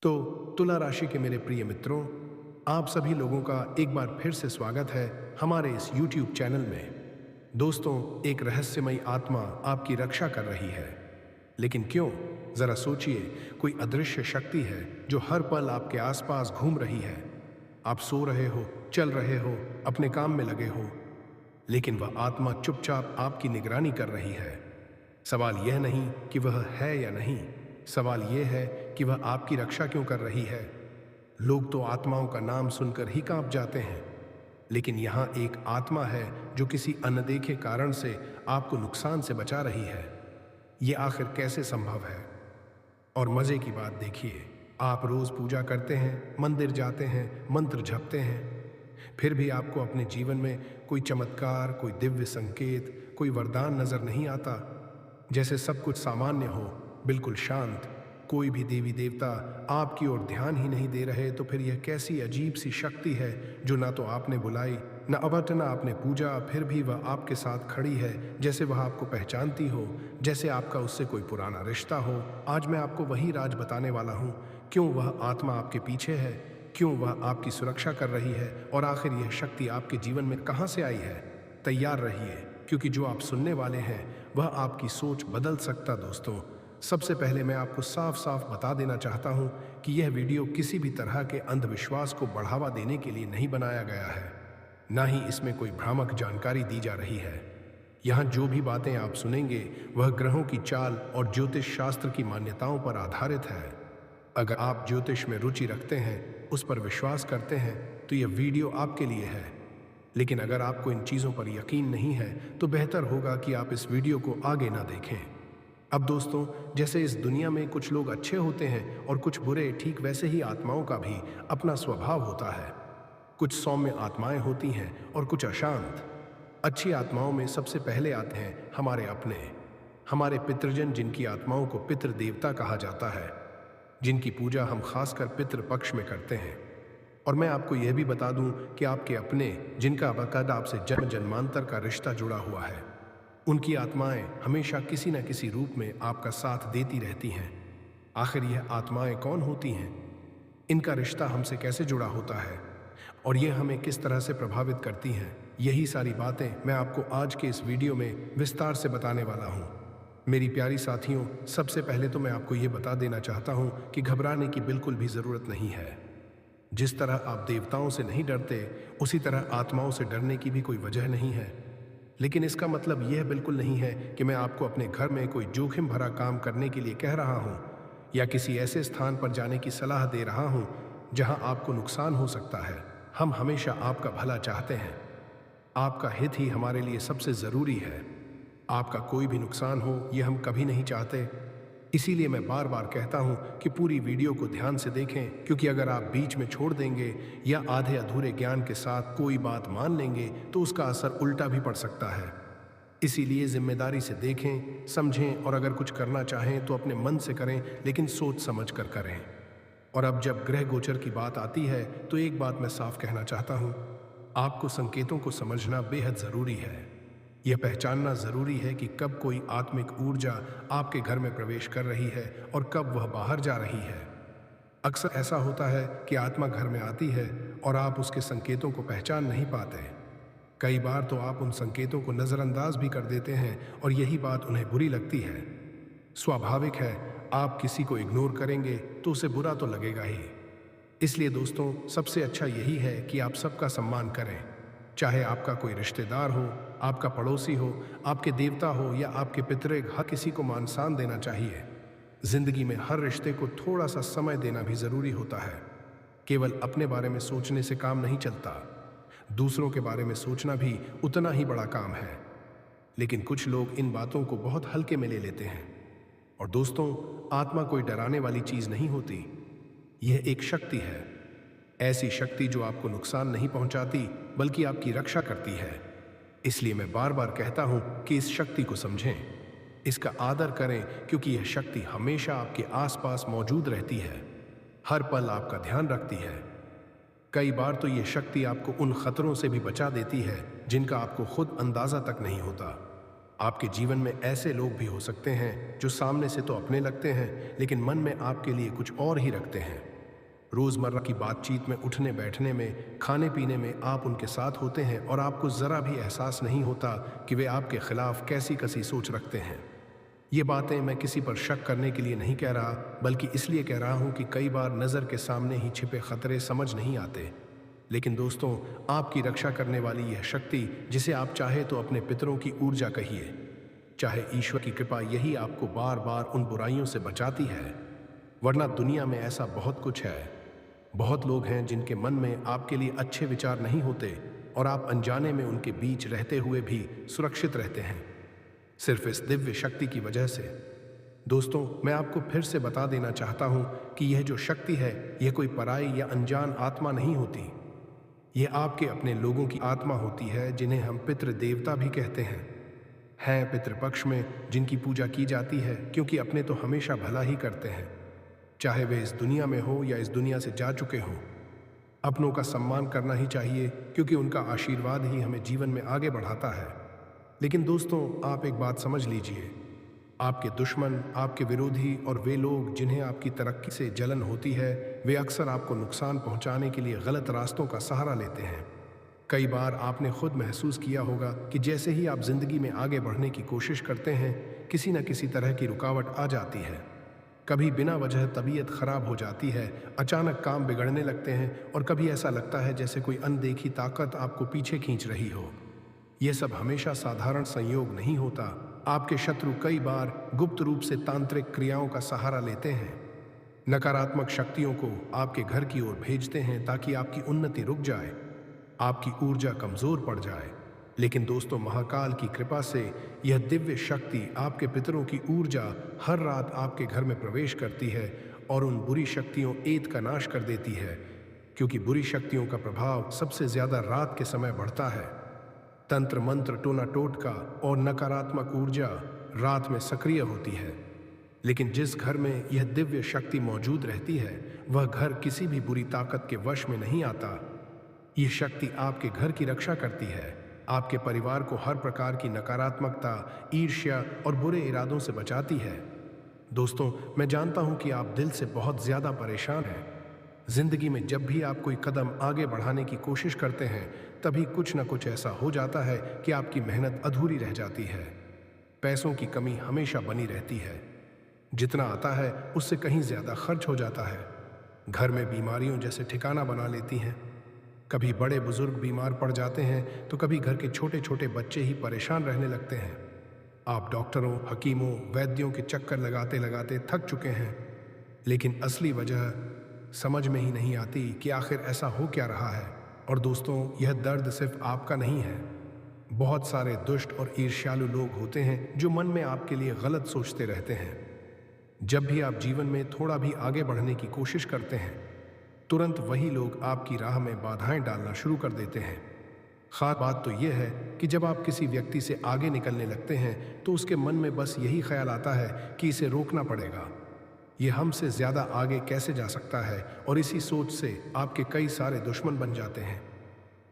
तो तुला राशि के मेरे प्रिय मित्रों, आप सभी लोगों का एक बार फिर से स्वागत है हमारे इस YouTube चैनल में। दोस्तों, एक रहस्यमयी आत्मा आपकी रक्षा कर रही है। लेकिन क्यों? जरा सोचिए, कोई अदृश्य शक्ति है जो हर पल आपके आसपास घूम रही है। आप सो रहे हो, चल रहे हो, अपने काम में लगे हो, लेकिन वह आत्मा चुपचाप आपकी निगरानी कर रही है। सवाल यह नहीं कि वह है या नहीं, सवाल यह है कि वह आपकी रक्षा क्यों कर रही है। लोग तो आत्माओं का नाम सुनकर ही कांप जाते हैं, लेकिन यहाँ एक आत्मा है जो किसी अनदेखे कारण से आपको नुकसान से बचा रही है। ये आखिर कैसे संभव है? और मजे की बात देखिए, आप रोज पूजा करते हैं, मंदिर जाते हैं, मंत्र जपते हैं, फिर भी आपको अपने जीवन में कोई चमत्कार, कोई दिव्य संकेत, कोई वरदान नजर नहीं आता। जैसे सब कुछ सामान्य हो, बिल्कुल शांत, कोई भी देवी देवता आपकी ओर ध्यान ही नहीं दे रहे। तो फिर यह कैसी अजीब सी शक्ति है जो ना तो आपने बुलाई, ना अवटना आपने पूजा, फिर भी वह आपके साथ खड़ी है, जैसे वह आपको पहचानती हो, जैसे आपका उससे कोई पुराना रिश्ता हो। आज मैं आपको वही राज बताने वाला हूँ, क्यों वह आत्मा आपके पीछे है, क्यों वह आपकी सुरक्षा कर रही है, और आखिर यह शक्ति आपके जीवन में कहाँ से आई है। तैयार रहिए, क्योंकि जो आप सुनने वाले हैं वह आपकी सोच बदल सकता। दोस्तों, सबसे पहले मैं आपको साफ साफ बता देना चाहता हूं कि यह वीडियो किसी भी तरह के अंधविश्वास को बढ़ावा देने के लिए नहीं बनाया गया है, ना ही इसमें कोई भ्रामक जानकारी दी जा रही है। यहाँ जो भी बातें आप सुनेंगे वह ग्रहों की चाल और ज्योतिष शास्त्र की मान्यताओं पर आधारित है। अगर आप ज्योतिष में रुचि रखते हैं, उस पर विश्वास करते हैं, तो यह वीडियो आपके लिए है। लेकिन अगर आपको इन चीज़ों पर यकीन नहीं है तो बेहतर होगा कि आप इस वीडियो को आगे ना देखें। अब दोस्तों, जैसे इस दुनिया में कुछ लोग अच्छे होते हैं और कुछ बुरे, ठीक वैसे ही आत्माओं का भी अपना स्वभाव होता है। कुछ सौम्य आत्माएं होती हैं और कुछ अशांत। अच्छी आत्माओं में सबसे पहले आते हैं हमारे अपने, हमारे पितृजन, जिनकी आत्माओं को पितृ देवता कहा जाता है, जिनकी पूजा हम खासकर पितृ पक्ष में करते हैं। और मैं आपको यह भी बता दूं कि आपके अपने, जिनका बाकायदा आपसे जन्म जन्मांतर का रिश्ता जुड़ा हुआ है, उनकी आत्माएं हमेशा किसी न किसी रूप में आपका साथ देती रहती हैं। आखिर यह आत्माएं कौन होती हैं? इनका रिश्ता हमसे कैसे जुड़ा होता है और यह हमें किस तरह से प्रभावित करती हैं? यही सारी बातें मैं आपको आज के इस वीडियो में विस्तार से बताने वाला हूँ। मेरी प्यारी साथियों, सबसे पहले तो मैं आपको ये बता देना चाहता हूँ कि घबराने की बिल्कुल भी ज़रूरत नहीं है। जिस तरह आप देवताओं से नहीं डरते, उसी तरह आत्माओं से डरने की भी कोई वजह नहीं है। लेकिन इसका मतलब यह बिल्कुल नहीं है कि मैं आपको अपने घर में कोई जोखिम भरा काम करने के लिए कह रहा हूँ या किसी ऐसे स्थान पर जाने की सलाह दे रहा हूँ जहाँ आपको नुकसान हो सकता है। हम हमेशा आपका भला चाहते हैं। आपका हित ही हमारे लिए सबसे ज़रूरी है। आपका कोई भी नुकसान हो, ये हम कभी नहीं चाहते। इसीलिए मैं बार बार कहता हूं कि पूरी वीडियो को ध्यान से देखें, क्योंकि अगर आप बीच में छोड़ देंगे या आधे अधूरे ज्ञान के साथ कोई बात मान लेंगे तो उसका असर उल्टा भी पड़ सकता है। इसीलिए जिम्मेदारी से देखें, समझें, और अगर कुछ करना चाहें तो अपने मन से करें, लेकिन सोच समझ कर करें। और अब जब ग्रह गोचर की बात आती है तो एक बात मैं साफ कहना चाहता हूँ, आपको संकेतों को समझना बेहद ज़रूरी है। यह पहचानना ज़रूरी है कि कब कोई आत्मिक ऊर्जा आपके घर में प्रवेश कर रही है और कब वह बाहर जा रही है। अक्सर ऐसा होता है कि आत्मा घर में आती है और आप उसके संकेतों को पहचान नहीं पाते। कई बार तो आप उन संकेतों को नज़रअंदाज भी कर देते हैं और यही बात उन्हें बुरी लगती है। स्वाभाविक है, आप किसी को इग्नोर करेंगे तो उसे बुरा तो लगेगा ही। इसलिए दोस्तों, सबसे अच्छा यही है कि आप सबका सम्मान करें, चाहे आपका कोई रिश्तेदार हो, आपका पड़ोसी हो, आपके देवता हो या आपके पितृ। हर किसी को मान सम्मान देना चाहिए। जिंदगी में हर रिश्ते को थोड़ा सा समय देना भी जरूरी होता है। केवल अपने बारे में सोचने से काम नहीं चलता, दूसरों के बारे में सोचना भी उतना ही बड़ा काम है। लेकिन कुछ लोग इन बातों को बहुत हल्के में ले लेते हैं। और दोस्तों, आत्मा कोई डराने वाली चीज नहीं होती, यह एक शक्ति है। ऐसी शक्ति जो आपको नुकसान नहीं पहुंचाती बल्कि आपकी रक्षा करती है। इसलिए मैं बार बार कहता हूं कि इस शक्ति को समझें, इसका आदर करें, क्योंकि यह शक्ति हमेशा आपके आसपास मौजूद रहती है, हर पल आपका ध्यान रखती है। कई बार तो यह शक्ति आपको उन खतरों से भी बचा देती है जिनका आपको खुद अंदाजा तक नहीं होता। आपके जीवन में ऐसे लोग भी हो सकते हैं जो सामने से तो अपने लगते हैं, लेकिन मन में आपके लिए कुछ और ही रखते हैं। रोज़मर्रा की बातचीत में, उठने बैठने में, खाने पीने में आप उनके साथ होते हैं और आपको ज़रा भी एहसास नहीं होता कि वे आपके खिलाफ कैसी कसी सोच रखते हैं। ये बातें मैं किसी पर शक करने के लिए नहीं कह रहा, बल्कि इसलिए कह रहा हूँ कि कई बार नज़र के सामने ही छिपे खतरे समझ नहीं आते। लेकिन दोस्तों, आपकी रक्षा करने वाली यह शक्ति, जिसे आप चाहे तो अपने पितरों की ऊर्जा कहिए, चाहे ईश्वर की कृपा, यही आपको बार बार उन बुराइयों से बचाती है। वरना दुनिया में ऐसा बहुत कुछ है, बहुत लोग हैं जिनके मन में आपके लिए अच्छे विचार नहीं होते और आप अनजाने में उनके बीच रहते हुए भी सुरक्षित रहते हैं, सिर्फ इस दिव्य शक्ति की वजह से। दोस्तों, मैं आपको फिर से बता देना चाहता हूं कि यह जो शक्ति है, यह कोई पराई या अनजान आत्मा नहीं होती। यह आपके अपने लोगों की आत्मा होती है, जिन्हें हम पितृ देवता भी कहते हैं पितृपक्ष में जिनकी पूजा की जाती है, क्योंकि अपने तो हमेशा भला ही करते हैं, चाहे वे इस दुनिया में हो या इस दुनिया से जा चुके हों। अपनों का सम्मान करना ही चाहिए, क्योंकि उनका आशीर्वाद ही हमें जीवन में आगे बढ़ाता है। लेकिन दोस्तों, आप एक बात समझ लीजिए, आपके दुश्मन, आपके विरोधी और वे लोग जिन्हें आपकी तरक्की से जलन होती है, वे अक्सर आपको नुकसान पहुंचाने के लिए गलत रास्तों का सहारा लेते हैं। कई बार आपने खुद महसूस किया होगा कि जैसे ही आप जिंदगी में आगे बढ़ने की कोशिश करते हैं, किसी न किसी तरह की रुकावट आ जाती है। कभी बिना वजह तबीयत खराब हो जाती है, अचानक काम बिगड़ने लगते हैं और कभी ऐसा लगता है जैसे कोई अनदेखी ताकत आपको पीछे खींच रही हो। यह सब हमेशा साधारण संयोग नहीं होता। आपके शत्रु कई बार गुप्त रूप से तांत्रिक क्रियाओं का सहारा लेते हैं, नकारात्मक शक्तियों को आपके घर की ओर भेजते हैं ताकि आपकी उन्नति रुक जाए, आपकी ऊर्जा कमजोर पड़ जाए। लेकिन दोस्तों, महाकाल की कृपा से यह दिव्य शक्ति, आपके पितरों की ऊर्जा, हर रात आपके घर में प्रवेश करती है और उन बुरी शक्तियों एत का नाश कर देती है, क्योंकि बुरी शक्तियों का प्रभाव सबसे ज्यादा रात के समय बढ़ता है। तंत्र मंत्र, टोना टोटका और नकारात्मक ऊर्जा रात में सक्रिय होती है। लेकिन जिस घर में यह दिव्य शक्ति मौजूद रहती है, वह घर किसी भी बुरी ताकत के वश में नहीं आता। यह शक्ति आपके घर की रक्षा करती है, आपके परिवार को हर प्रकार की नकारात्मकता, ईर्ष्या और बुरे इरादों से बचाती है। दोस्तों, मैं जानता हूं कि आप दिल से बहुत ज्यादा परेशान हैं। जिंदगी में जब भी आप कोई कदम आगे बढ़ाने की कोशिश करते हैं, तभी कुछ न कुछ ऐसा हो जाता है कि आपकी मेहनत अधूरी रह जाती है। पैसों की कमी हमेशा बनी रहती है, जितना आता है उससे कहीं ज्यादा खर्च हो जाता है। घर में बीमारियों जैसे ठिकाना बना लेती हैं। कभी बड़े बुजुर्ग बीमार पड़ जाते हैं तो कभी घर के छोटे छोटे बच्चे ही परेशान रहने लगते हैं। आप डॉक्टरों, हकीमों, वैद्यों के चक्कर लगाते लगाते थक चुके हैं, लेकिन असली वजह समझ में ही नहीं आती कि आखिर ऐसा हो क्या रहा है। और दोस्तों, यह दर्द सिर्फ आपका नहीं है। बहुत सारे दुष्ट और ईर्ष्यालु लोग होते हैं जो मन में आपके लिए गलत सोचते रहते हैं। जब भी आप जीवन में थोड़ा भी आगे बढ़ने की कोशिश करते हैं, तुरंत वही लोग आपकी राह में बाधाएं डालना शुरू कर देते हैं। खास बात तो यह है कि जब आप किसी व्यक्ति से आगे निकलने लगते हैं तो उसके मन में बस यही ख्याल आता है कि इसे रोकना पड़ेगा, ये हमसे ज्यादा आगे कैसे जा सकता है, और इसी सोच से आपके कई सारे दुश्मन बन जाते हैं।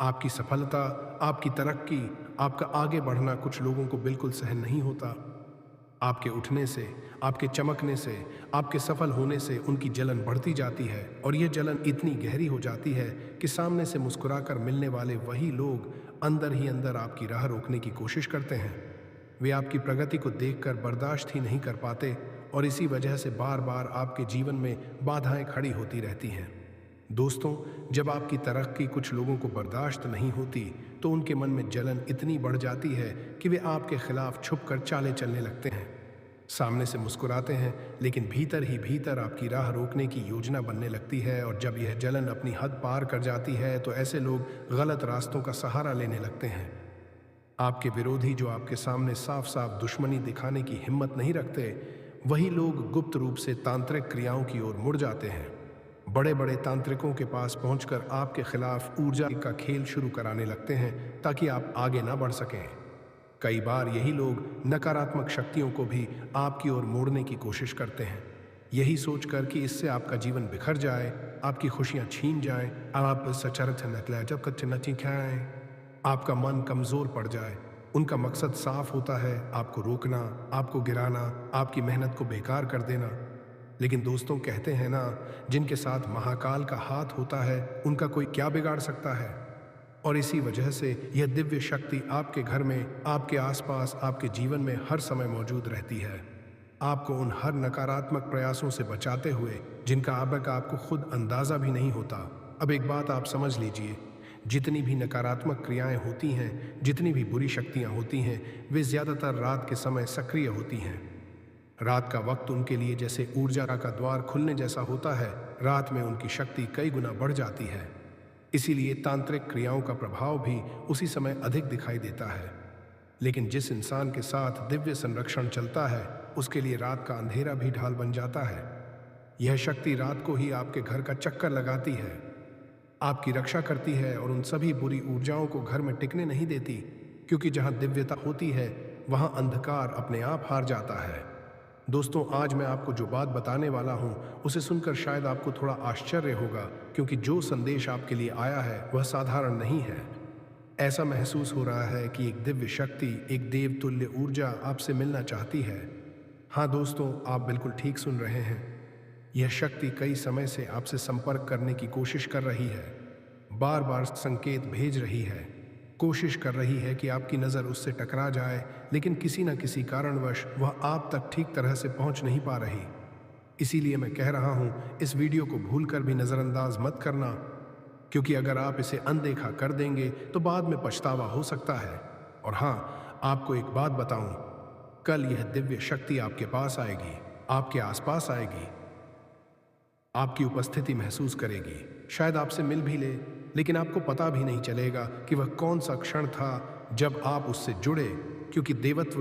आपकी सफलता, आपकी तरक्की, आपका आगे बढ़ना कुछ लोगों को बिल्कुल सहन नहीं होता। आपके उठने से, आपके चमकने से, आपके सफल होने से उनकी जलन बढ़ती जाती है, और यह जलन इतनी गहरी हो जाती है कि सामने से मुस्कुराकर मिलने वाले वही लोग अंदर ही अंदर आपकी राह रोकने की कोशिश करते हैं। वे आपकी प्रगति को देखकर बर्दाश्त ही नहीं कर पाते और इसी वजह से बार बार आपके जीवन में बाधाएं खड़ी होती रहती हैं। दोस्तों, जब आपकी तरक्की कुछ लोगों को बर्दाश्त नहीं होती तो उनके मन में जलन इतनी बढ़ जाती है कि वे आपके खिलाफ छुपकर चालें चलने लगते हैं। सामने से मुस्कुराते हैं, लेकिन भीतर ही भीतर आपकी राह रोकने की योजना बनने लगती है, और जब यह जलन अपनी हद पार कर जाती है तो ऐसे लोग गलत रास्तों का सहारा लेने लगते हैं। आपके विरोधी जो आपके सामने साफ साफ दुश्मनी दिखाने की हिम्मत नहीं रखते, वही लोग गुप्त रूप से तांत्रिक क्रियाओं की ओर मुड़ जाते हैं। बड़े बड़े तांत्रिकों के पास पहुंचकर आपके खिलाफ ऊर्जा का खेल शुरू कराने लगते हैं ताकि आप आगे ना बढ़ सकें। कई बार यही लोग नकारात्मक शक्तियों को भी आपकी ओर मोड़ने की कोशिश करते हैं, यही सोचकर कि इससे आपका जीवन बिखर जाए, आपकी खुशियां छीन जाएं, आप आपका मन कमजोर पड़ जाए। उनका मकसद साफ होता है, आपको रोकना, आपको गिराना, आपकी मेहनत को बेकार कर देना। लेकिन दोस्तों, कहते हैं ना, जिनके साथ महाकाल का हाथ होता है उनका कोई क्या बिगाड़ सकता है। और इसी वजह से यह दिव्य शक्ति आपके घर में, आपके आसपास, आपके जीवन में हर समय मौजूद रहती है, आपको उन हर नकारात्मक प्रयासों से बचाते हुए जिनका आपको खुद अंदाजा भी नहीं होता। अब एक बात आप समझ लीजिए, जितनी भी नकारात्मक क्रियाएं होती हैं, जितनी भी बुरी शक्तियां होती हैं, वे ज़्यादातर रात के समय सक्रिय होती हैं। रात का वक्त उनके लिए जैसे ऊर्जा का द्वार खुलने जैसा होता है। रात में उनकी शक्ति कई गुना बढ़ जाती है। इसीलिए तांत्रिक क्रियाओं का प्रभाव भी उसी समय अधिक दिखाई देता है। लेकिन जिस इंसान के साथ दिव्य संरक्षण चलता है, उसके लिए रात का अंधेरा भी ढाल बन जाता है। यह शक्ति रात को ही आपके घर का चक्कर लगाती है, आपकी रक्षा करती है और उन सभी बुरी ऊर्जाओं को घर में टिकने नहीं देती, क्योंकि जहां दिव्यता होती है वहां अंधकार अपने आप हार जाता है। दोस्तों, आज मैं आपको जो बात बताने वाला हूं, उसे सुनकर शायद आपको थोड़ा आश्चर्य होगा, क्योंकि जो संदेश आपके लिए आया है वह साधारण नहीं है। ऐसा महसूस हो रहा है कि एक दिव्य शक्ति, एक देवतुल्य ऊर्जा आपसे मिलना चाहती है। हाँ दोस्तों, आप बिल्कुल ठीक सुन रहे हैं। यह शक्ति कई समय से आपसे संपर्क करने की कोशिश कर रही है, बार बार संकेत भेज रही है, कोशिश कर रही है कि आपकी नज़र उससे टकरा जाए, लेकिन किसी न किसी कारणवश वह आप तक ठीक तरह से पहुंच नहीं पा रही। इसीलिए मैं कह रहा हूं, इस वीडियो को भूलकर भी नज़रअंदाज मत करना, क्योंकि अगर आप इसे अनदेखा कर देंगे तो बाद में पछतावा हो सकता है। और हाँ, आपको एक बात बताऊं, कल यह दिव्य शक्ति आपके पास आएगी, आपके आसपास आएगी, आपकी उपस्थिति महसूस करेगी, शायद आपसे मिल भी ले, लेकिन आपको पता भी नहीं चलेगा कि वह कौन सा क्षण था जब आप उससे जुड़े, क्योंकि देवत्व